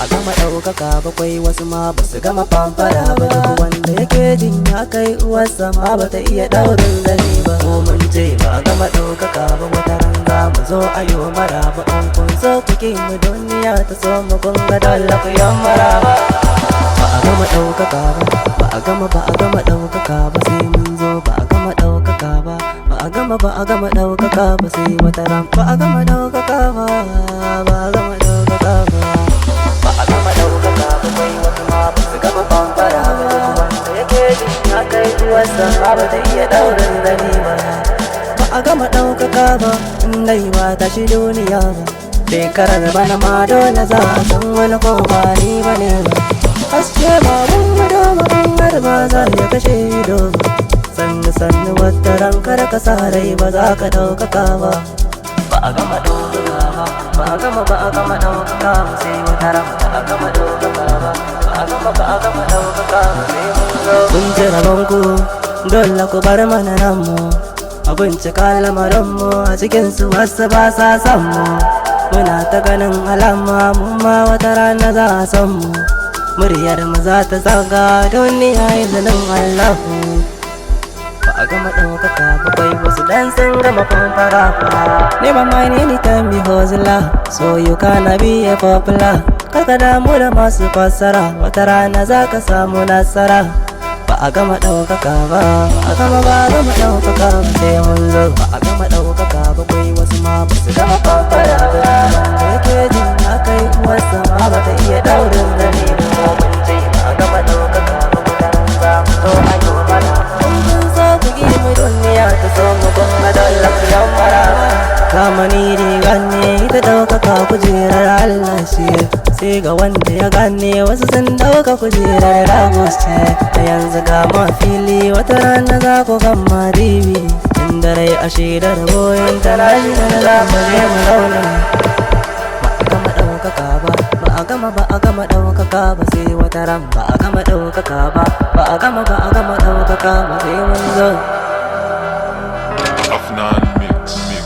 a gama ɗaukaka bakwai wasu ma ba su gama famfara ba. Duk wanda yake jin ya kai uwarsa ma ba ta iya ɗaurin zani ba. Ko mun ce ba a gama ɗaukaka ba wata ranga mu zo ayo maraba. In kun so kuke mu duniya ta so mu kun ga dole ku yan maraba. Ba a gama ɗaukaka ba, ba a gama ɗaukaka ba sai mun zo. Ba a gama ɗaukaka ba, ba a gama ɗaukaka ba sai wata ran. Ba a gama ɗaukaka ba, ba a gama ɗaukaka ba. Ba a gama ɗaukaka ba kai wasu ma ba su gama famfara ba. Duk wanda yake jin ya kai uwarsa ma ba ta iya ɗaurin zani ba. Ba a gama ɗaukaka ba in dai ba ta shi duniya ba. Shekarar bana ma dole za a san wani ko ba ni ba ne ba. Haske ba mun gudu ba in har ba za ya kashe ido ba. Sannu wata ran kar ka sa rai ba za ka ɗaukaka ba. Ba a gama ɗaukaka ba, ba a gama ɗaukaka ba sai wata ran. Ba a gama ɗaukaka ba, ba a gama ɗaukaka ba sai mun zo. Kun ji rabonku dole ku bar mana nan mu. A bincika lamarinmu a cikinsu wasu ba sa san mu. Muna ta ganin alama mu ma wata rana za a san mu. Muryar mu za ta zaga duniya izinin Allahu. Ba a gama ɗaukaka bakwai wasu dan sun gama famfara ba. Never mind anytime you hustle, so you can be a popular. Karka damu da masu fassara, wata rana za ka samu nasara. Ba a gama ɗaukaka ba, ba a gama ɗaukaka ba sai mun zo. Ba a gama ɗaukaka bakwai wasu ma ba su gama famfara ba. Da yake jin ya kai uwarsa ma ba ta iya ɗaurin zani ba. Mun ce ba a gama ɗaukaka ba wata ran za mu zo a yi mana. Mu duniya ta so mu kuma dole ku yan maraba. Zamani riga ne ita ɗaukaka kujerar Allah ce. Sai ga wanda ya gane wasu sun ɗauka kujerar Lagos ce. A yanzu ga ma fili wata rana za ku gama ribi. Inda rai a shaidar goyon tana shi da za mu je mu rauna. Ba a gama ɗaukaka ba, ba a gama ɗaukaka ba sai wata ran. Ba a gama ɗaukaka ba, ba a gama ɗaukaka ba sai mun zo. Afnan Mix.